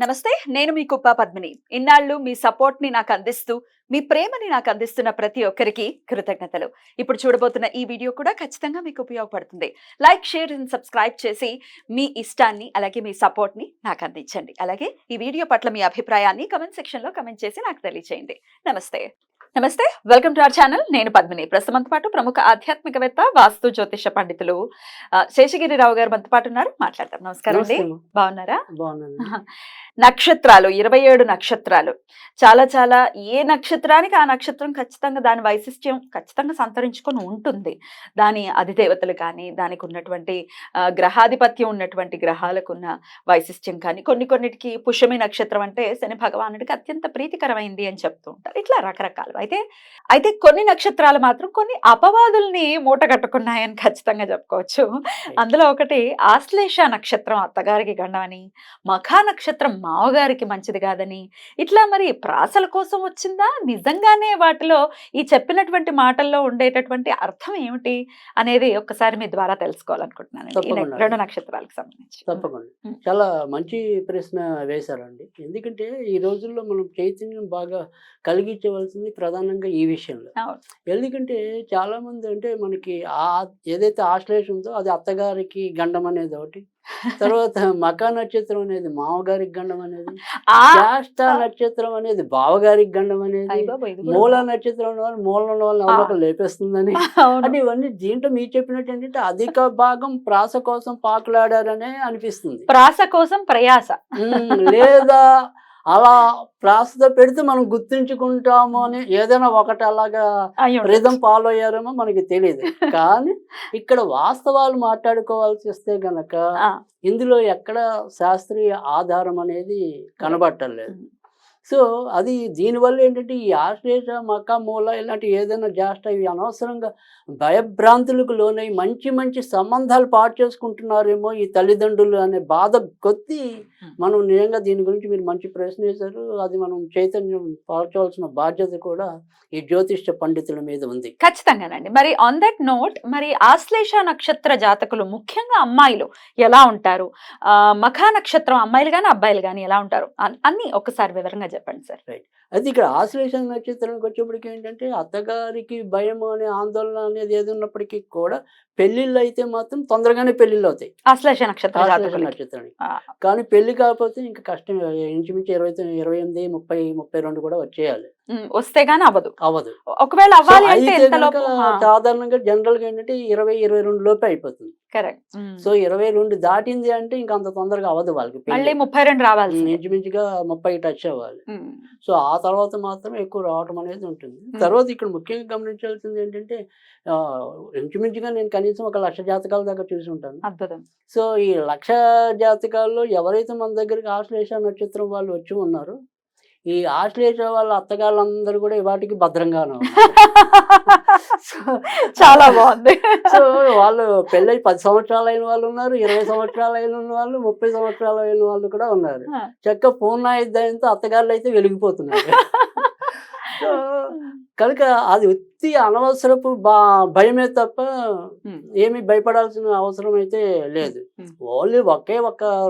నమస్తే. నేను మీ కుప్ప పద్మిని. ఇన్నాళ్ళు మీ సపోర్ట్‌ని నాకందిస్తూ, మీ ప్రేమని నాకందిస్తున్న ప్రతి ఒక్కరికి కృతజ్ఞతలు. ఇప్పుడు చూడబోతున్న ఈ వీడియో కూడా ఖచ్చితంగా మీకు ఉపయోగపడుతుంది. లైక్, షేర్ అండ్ సబ్స్క్రైబ్ చేసి మీ ఇష్టాన్ని, అలాగే మీ సపోర్ట్‌ని నాకందించండి. అలాగే ఈ వీడియో పట్ల మీ అభిప్రాయాన్ని కామెంట్ సెక్షన్‌లో కామెంట్ చేసి నాకు తెలియజేయండి. నమస్తే. నమస్తే. Welcome to our channel. నేను పద్మిని. ప్రస్తుతం మనతో పాటు ప్రముఖ ఆధ్యాత్మికవేత్త, వాస్తు జ్యోతిష పండితులు శేషగిరిరావు గారు మనతో పాటు ఉన్నారు. మాట్లాడదాం. నమస్కారం అండి. బాగున్నారా? బాగున్నాను. నక్షత్రాలు 27 నక్షత్రాలు. చాలా చాలా ఏ నక్షత్రానికి ఆ నక్షత్రం ఖచ్చితంగా దాని వైశిష్ట్యం ఖచ్చితంగా సంతరించుకొని ఉంటుంది. దాని అధిదేవతలు కానీ, దానికి ఉన్నటువంటి గ్రహాధిపత్యం ఉన్నటువంటి గ్రహాలకున్న వైశిష్ట్యం కానీ, కొన్నిటికి పుష్యమి నక్షత్రం అంటే శని భగవానుడికి అత్యంత ప్రీతికరమైంది అని చెప్తూ ఉంటారు. ఇట్లా రకరకాలు. అయితే కొన్ని నక్షత్రాలు మాత్రం కొన్ని అపవాదుల్ని మూటగట్టుకున్నాయని ఖచ్చితంగా చెప్పుకోవచ్చు. అందులో ఒకటి ఆశ్లేష నక్షత్రం అత్తగారికి గండం అని, మఖా నక్షత్రం మావగారికి మంచిది కాదని, ఇట్లా మరి ప్రాసల కోసం వచ్చిందా, నిజంగానే వాటిలో ఈ చెప్పినటువంటి మాటల్లో ఉండేటటువంటి అర్థం ఏమిటి అనేది ఒక్కసారి మీ ద్వారా తెలుసుకోవాలనుకుంటున్నాను. రెండు నక్షత్రాలకు సంబంధించి. తప్పకుండా. చాలా మంచి ప్రశ్న వేశారండి. ఎందుకంటే ఈ రోజుల్లో మనం చైతన్యం బాగా కలిగించవలసింది ప్రధానంగా ఈ విషయంలో. ఎందుకంటే చాలా మంది అంటే మనకి ఏదైతే ఆశ్లేష ఉందో అది అత్తగారికి గండం అనేది ఒకటి, తర్వాత మకా నక్షత్రం అనేది మామగారికి గండం అనేది, జ్యేష్ఠ నక్షత్రం అనేది బావగారికి గండం అనేది, మూల నక్షత్రం ఉన్న వాళ్ళు మూల ఉన్న వాళ్ళని నమ్మకం లేపేస్తుందని, అంటే ఇవన్నీ దీంట్లో మీరు చెప్పినట్టు ఏంటంటే అధిక భాగం ప్రాస కోసం పాకులాడారనే అనిపిస్తుంది. ప్రాస కోసం ప్రయాస లేదా అలా ప్రాసతో పెడితే మనం గుర్తించుకుంటాము అని ఏదైనా ఒకటి అలాగా రిధం ఫాలో అయ్యారేమో మనకి తెలియదు. కానీ ఇక్కడ వాస్తవాలు మాట్లాడుకోవాల్సి వస్తే గనక ఇందులో ఎక్కడ శాస్త్రీయ ఆధారం అనేది కనబట్టలేదు. సో అది దీనివల్ల ఏంటంటే ఈ ఆశ్లేష మక మూల ఇలాంటి ఏదైనా జ్యేష్ఠ ఇవి అనవసరంగా భయభ్రాంతులకు లోనై మంచి సంబంధాలు పాటు చేసుకుంటున్నారేమో ఈ తల్లిదండ్రులు అనే బాధ కొద్దీ మనం నిజంగా దీని గురించి మీరు మంచి ప్రశ్న వేశారు. అది మనం చైతన్యం పాల్చవలసిన బాధ్యత కూడా ఈ జ్యోతిష్య పండితుల మీద ఉంది. ఖచ్చితంగానండి. మరి ఆన్ దట్ నోట్, మరి ఆశ్లేష నక్షత్ర జాతకులు ముఖ్యంగా అమ్మాయిలు ఎలా ఉంటారు, మఖా నక్షత్రం అమ్మాయిలు గాని అబ్బాయిలు గాని ఎలా ఉంటారు అన్ని ఒకసారి వివరంగా చెప్పండి సార్. రైట్. అయితే ఇక్కడ ఆశ్లేష నక్షత్రానికి వచ్చేప్పటికి ఏంటంటే అత్తగారికి భయం అనే ఆందోళన అనేది ఏది ఉన్నప్పటికీ కూడా పెళ్లిళ్ళు అయితే మాత్రం తొందరగానే పెళ్లిళ్ళు అవుతాయి ఆశ్లేష నక్షత్రానికి. కానీ పెళ్లి కాకపోతే ఇంకా కష్టం. ఇంచుమించు 28, 30, 32 కూడా వచ్చేయాలి. వస్తే గానీ అవ్వదు. ఒకవేళ సాధారణంగా జనరల్ గా ఏంటంటే 20-22 లోపే అయిపోతుంది. కరెక్ట్. సో 22 దాటింది అంటే ఇంకా అంత తొందరగా అవ్వదు వాళ్ళకి. 32 రావాలి, ఇంచుమించుగా 30 టచ్ అవ్వాలి. సో ఆ తర్వాత మాత్రం ఎక్కువ రావటం అనేది ఉంటుంది. తర్వాత ఇక్కడ ముఖ్యంగా గమనించాల్సింది ఏంటంటే ఇంచుమించుగా నేను కనీసం 1,00,000 జాతకాల దాకా చూసి ఉంటాను. అద్భుతం. సో ఈ 1,00,000 జాతకాల్లో ఎవరైతే మన దగ్గరికి ఆశ్లేష నక్షత్రం వాళ్ళు వచ్చి ఉన్నారో ఈ ఆశ్లేష వాళ్ళ అత్తగాళ్ళందరూ కూడా వాటికి భద్రంగానే చాలా బాగుంది. సో వాళ్ళు పెళ్ళై 10 సంవత్సరాలు అయిన వాళ్ళు ఉన్నారు, 20 సంవత్సరాలు అయిన వాళ్ళు, 30 సంవత్సరాలు అయిన వాళ్ళు కూడా ఉన్నారు. చక్క పూర్ణాయుద్ధాయంతో అత్తగారులు అయితే వెలిగిపోతున్నారు. సో కనుక అది ఉత్తి అనవసరపు భయమే తప్ప ఏమి భయపడాల్సిన అవసరం అయితే లేదు. ఓన్లీ ఒకే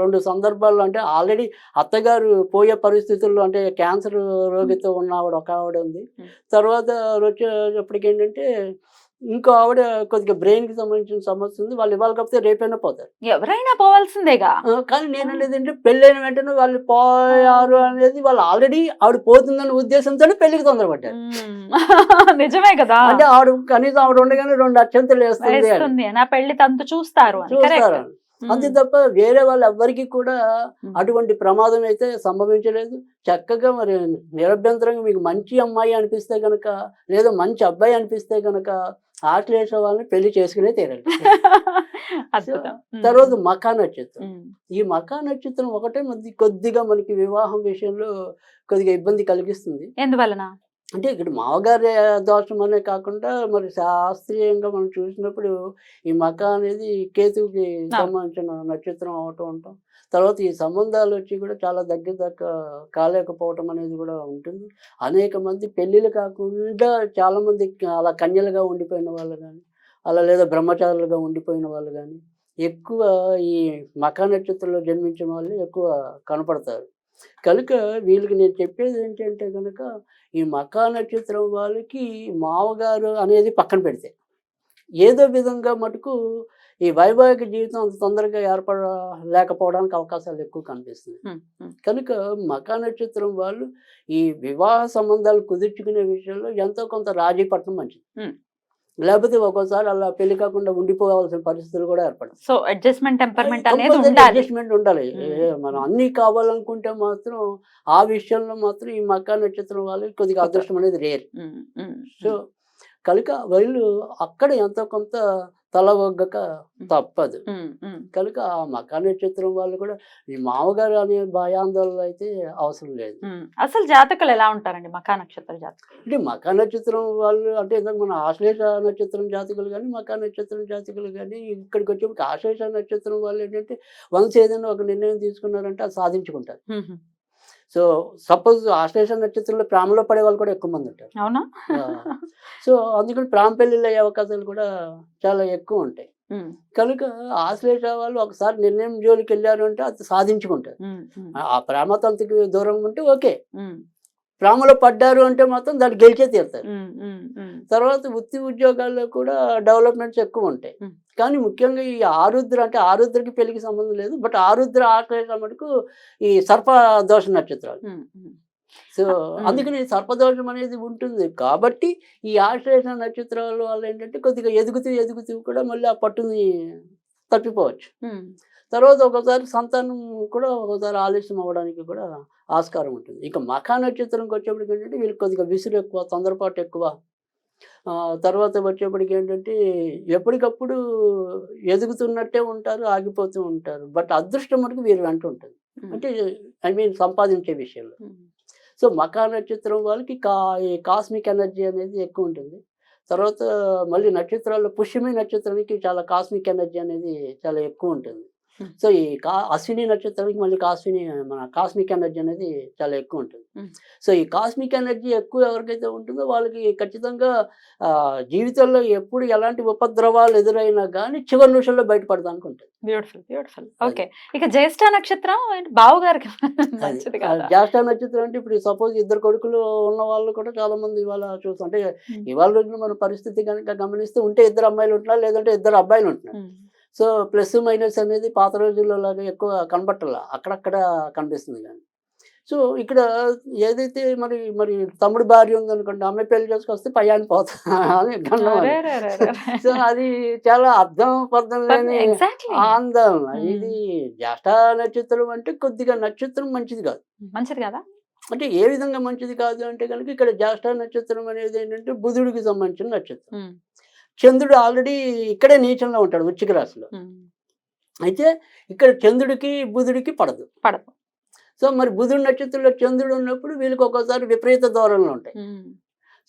2 సందర్భాల్లో అంటే ఆల్రెడీ అత్తగారు పోయే పరిస్థితుల్లో అంటే క్యాన్సర్ రోగితో ఉన్న ఒక ఆవిడ ఉంది. తర్వాత వచ్చేటప్పటికి ఏంటంటే ఇంకో ఆవిడ కొద్దిగా బ్రెయిన్ కి సంబంధించిన సమస్య ఉంది. వాళ్ళు ఇవాళ కాకపోతే రేపైనా పోతారు. ఎవరైనా పోవాల్సిందేగా. కానీ నేను అనేది అంటే పెళ్ళైన వెంటనే వాళ్ళు పోయారు అనేది వాళ్ళు ఆల్రెడీ ఆవిడ పోతుందన్న ఉద్దేశంతో పెళ్లికి తొందరపడ్డారు. నిజమే కదా. అంటే ఆవిడ కనీసం ఆవిడ ఉండగానే 2 అక్షంతలు వేస్తుంది, నా పెళ్లి తంతు చూస్తారు. అంతే తప్ప వేరే వాళ్ళు ఎవ్వరికి కూడా అటువంటి ప్రమాదం అయితే సంభవించలేదు. చక్కగా మరి నిరభ్యంతరంగా మీకు మంచి అమ్మాయి అనిపిస్తే గనక లేదా మంచి అబ్బాయి అనిపిస్తే గనక ఆశ్లేష వాళ్ళని పెళ్లి చేసుకునే తీరాలి. తర్వాత మఖా నక్షత్రం. ఈ మఖా నక్షత్రం ఒకటే కొద్దిగా మనకి వివాహం విషయంలో కొద్దిగా ఇబ్బంది కలిగిస్తుంది. ఎందువలన అంటే ఇక్కడ మామగారి దోషం అనే కాకుండా మరి శాస్త్రీయంగా మనం చూసినప్పుడు ఈ మఖ అనేది కేతువుకి సంబంధించిన నక్షత్రం అవటం ఉంటాం. తర్వాత ఈ సంబంధాలు వచ్చి కూడా చాలా దగ్గర కాలేకపోవటం అనేది కూడా ఉంటుంది. అనేక మంది పెళ్ళిళ్ళు కాకుండా చాలామంది అలా కన్యలుగా ఉండిపోయిన వాళ్ళు కానీ, అలా లేదా బ్రహ్మచారులుగా ఉండిపోయిన వాళ్ళు కానీ ఎక్కువ ఈ మఖ నక్షత్రంలో జన్మించిన వాళ్ళు ఎక్కువ కనపడతారు. కనుక వీళ్ళకి నేను చెప్పేది ఏంటంటే కనుక ఈ మకా నక్షత్రం వాళ్ళకి మామగారు అనేది పక్కన పెడితే ఏదో విధంగా మటుకు ఈ వైవాహిక జీవితం అంత తొందరగా లేకపోవడానికి అవకాశాలు ఎక్కువ కనిపిస్తుంది. కనుక మకా నక్షత్రం వాళ్ళు ఈ వివాహ సంబంధాలు కుదుర్చుకునే విషయంలో ఎంతో కొంత రాజీ పడటం మంచిది. లేకపోతే ఒక్కోసారి అలా పెళ్లి కాకుండా ఉండిపోవాల్సిన పరిస్థితులు కూడా ఏర్పడతాయి. సో అడ్జస్ట్మెంట్ టెంపర్మెంట్ అనేది ఉండాలి. అడ్జస్ట్మెంట్ ఉండాలి. మనం అన్ని కావాలనుకుంటే మాత్రం ఆ విషయంలో మాత్రం ఈ మకా నక్షత్రం వాళ్ళకి కొద్దిగా అదృష్టం అనేది రేర్. సో కనుక వీళ్ళు అక్కడ ఎంతో కొంత తల ఒగ్గక తప్పదు. కనుక ఆ మకా నక్షత్రం వాళ్ళు కూడా ఈ మామగారు అనే భయాందోళన అయితే అవసరం లేదు. అసలు జాతకులు ఎలా ఉంటారండి మకా నక్షత్ర జాతకులు? అంటే మకా నక్షత్రం వాళ్ళు అంటే మన ఆశ్లేష నక్షత్రం జాతకులు కానీ మకా నక్షత్రం జాతకులు కానీ ఇక్కడికి వచ్చేప్పుడు ఆశ్లేష నక్షత్రం వాళ్ళు ఏంటంటే వన్స్ ఏదైనా ఒక నిర్ణయం తీసుకున్నారంటే అది సాధించుకుంటారు. సో సపోజ్ ఆశ్లేష నక్షత్రంలో ప్రేమలో పడే వాళ్ళు కూడా ఎక్కువ మంది ఉంటారు. అవునా? సో అందుకని ప్రేమ పెళ్ళిళ్ళు అయ్యే అవకాశాలు కూడా చాలా ఎక్కువ ఉంటాయి. కనుక ఆశ్లేష వాళ్ళు ఒకసారి నిర్ణయం జోలికి వెళ్ళారు అంటే అది సాధించుకుంటారు. ఆ ప్రేమ తంతుకి దూరం ఉంటే ఓకే, ప్రేమలో పడ్డారు అంటే మాత్రం దాన్ని గెలిచే తీరుతారు. తర్వాత వృత్తి ఉద్యోగాల్లో కూడా డెవలప్మెంట్స్ ఎక్కువ ఉంటాయి. కానీ ముఖ్యంగా ఈ ఆరుద్ర అంటే ఆరుద్రకి పెళ్లికి సంబంధం లేదు, బట్ ఆరుద్ర ఆశ్లేష మటుకు ఈ సర్పదోష నక్షత్రాలు. సో అందుకని సర్పదోషం అనేది ఉంటుంది కాబట్టి ఈ ఆశ్లేష నక్షత్రాల వల్ల ఏంటంటే కొద్దిగా ఎదుగుతూ కూడా మళ్ళీ ఆ పట్టుని తప్పిపోవచ్చు. తర్వాత ఒకసారి సంతానం కూడా ఒకసారి ఆలస్యం అవ్వడానికి కూడా ఆస్కారం ఉంటుంది. ఇక మకా నక్షత్రంకి వచ్చేప్పటికి ఏంటంటే వీళ్ళకి కొద్దిగా విసురు ఎక్కువ, తొందరపాటు ఎక్కువ. తర్వాత వచ్చేప్పటికి ఏంటంటే ఎప్పటికప్పుడు ఎదుగుతున్నట్టే ఉంటారు, ఆగిపోతూ ఉంటారు. బట్ అదృష్టం మటుకు వీరు వెంట ఉంటుంది, అంటే ఐ మీన్ సంపాదించే విషయంలో. సో మకా నక్షత్రం వాళ్ళకి కాస్మిక్ ఎనర్జీ అనేది ఎక్కువ ఉంటుంది. తర్వాత మళ్ళీ నక్షత్రాల్లో పుష్యమి నక్షత్రానికి చాలా కాస్మిక్ ఎనర్జీ అనేది చాలా ఎక్కువ ఉంటుంది. సో ఈ అశ్విని నక్షత్రానికి మళ్ళీ మన కాస్మిక్ ఎనర్జీ అనేది చాలా ఎక్కువ ఉంటుంది. సో ఈ కాస్మిక్ ఎనర్జీ ఎక్కువ ఎవరికైతే ఉంటుందో వాళ్ళకి ఖచ్చితంగా జీవితంలో ఎప్పుడు ఎలాంటి ఉపద్రవాలు ఎదురైనా కానీ చివరి నిమిషంలో బయటపడడానికి ఉంటుంది. బ్యూటిఫుల్. ఓకే, ఇక జ్యేష్ఠ నక్షత్రం బావగారికి జ్యేష్ఠ నక్షత్రం అంటే ఇప్పుడు సపోజ్ ఇద్దరు కొడుకులు ఉన్న వాళ్ళు కూడా చాలా మంది ఇవాళ చూస్తాం. అంటే ఇవాళ రోజున మన పరిస్థితి కనుక గమనిస్తే ఉంటే ఇద్దరు అమ్మాయిలు ఉంటున్నారు, లేదంటే ఇద్దరు అబ్బాయిలు ఉంటున్నారు. సో ప్లస్ మైనస్ అనేది పాత రోజుల్లో లాగా ఎక్కువ కనబట్టాల, అక్కడక్కడ కనిపిస్తుంది. కానీ సో ఇక్కడ ఏదైతే మరి తమ్ముడు భార్య ఉందనుకోండి, అమ్మాయి పెళ్లి చేసుకొస్తే పయ్యాన్ని పోతా అని గండం. సో అది చాలా అర్థం పర్థం లేని ఆందోళన. ఇది జ్యేష్ఠ నక్షత్రం అంటే కొద్దిగా నక్షత్రం మంచిది కదా. అంటే ఏ విధంగా మంచిది కాదు అంటే కనుక ఇక్కడ జ్యేష్ఠ నక్షత్రం అనేది ఏంటంటే బుధుడికి సంబంధించిన నక్షత్రం. చంద్రుడు ఆల్రెడీ ఇక్కడే నీచంలో ఉంటాడు, వృశ్చిక రాశిలో. అయితే ఇక్కడ చంద్రుడికి బుధుడికి పడదు. సో మరి బుధుడి నక్షత్రంలో చంద్రుడు ఉన్నప్పుడు వీళ్ళకి ఒక్కోసారి విపరీత ధోరణులు ఉంటాయి.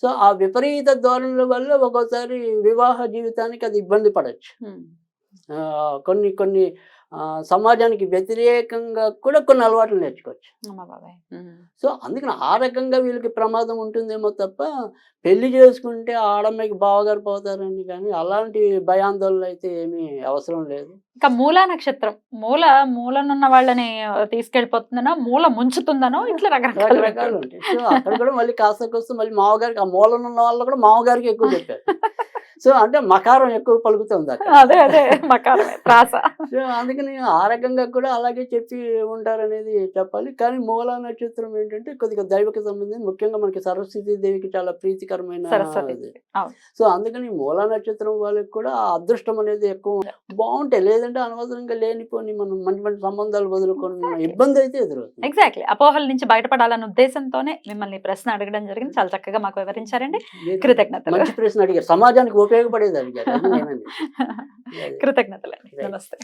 సో ఆ విపరీత ధోరణుల వల్ల ఒక్కోసారి వివాహ జీవితానికి అది ఇబ్బంది పడవచ్చు. కొన్ని సమాజానికి వ్యతిరేకంగా కూడా కొన్ని అలవాట్లు నేర్చుకోవచ్చు. సో అందుకని ఆ రకంగా వీళ్ళకి ప్రమాదం ఉంటుందేమో తప్ప పెళ్లి చేసుకుంటే ఆడమ్మాయికి బావగారు పోతారని కానీ అలాంటి భయాందోళనలు అయితే ఏమీ అవసరం లేదు. ఇంకా మూలా నక్షత్రం మూలనున్న వాళ్ళని తీసుకెళ్ళిపోతుందనో మూల ముంచుతుందనో ఇట్లా రకరకాలు ఉంటాయి. సో అక్కడ కూడా మళ్ళీ కాస్త మళ్ళీ మామగారికి, ఆ మూలనున్న వాళ్ళు కూడా మామగారికి ఎక్కువ చెప్పారు. సో అంటే మకారం ఎక్కువ పలుకుతుంది అక్కడ. అదే మకారమే ప్రాస. సో అందుకని ఆ రకంగా కూడా అలాగే చెప్పి ఉంటారనేది చెప్పాలి. కానీ మూలా నక్షత్రం ఏంటంటే కొద్దిగా దైవకి సంబంధించి, ముఖ్యంగా మనకి సరస్వతి దేవికి చాలా ప్రీతికరమైన. సో అందుకని మూలా నక్షత్రం వాళ్ళకి కూడా ఆ అదృష్టం అనేది ఎక్కువ బాగుంటాయి. లేదంటే అనవసరంగా లేనిపోని మనం మంచి సంబంధాలు వదులుకొని ఇబ్బంది అయితే ఎదురవుతుంది. ఎగ్జాక్ట్లీ. అపోహల నుంచి బయటపడాలన్న ఉద్దేశంతోనే మిమ్మల్ని ప్రశ్న అడగడం జరిగింది. చాలా చక్కగా మాకు వివరించారండి. కృతజ్ఞతలు. మంచి ప్రశ్న అడిగారు, సమాజానికి ఉపయోగపడేది అడిగారు. కృతజ్ఞతలండి. నమస్తే.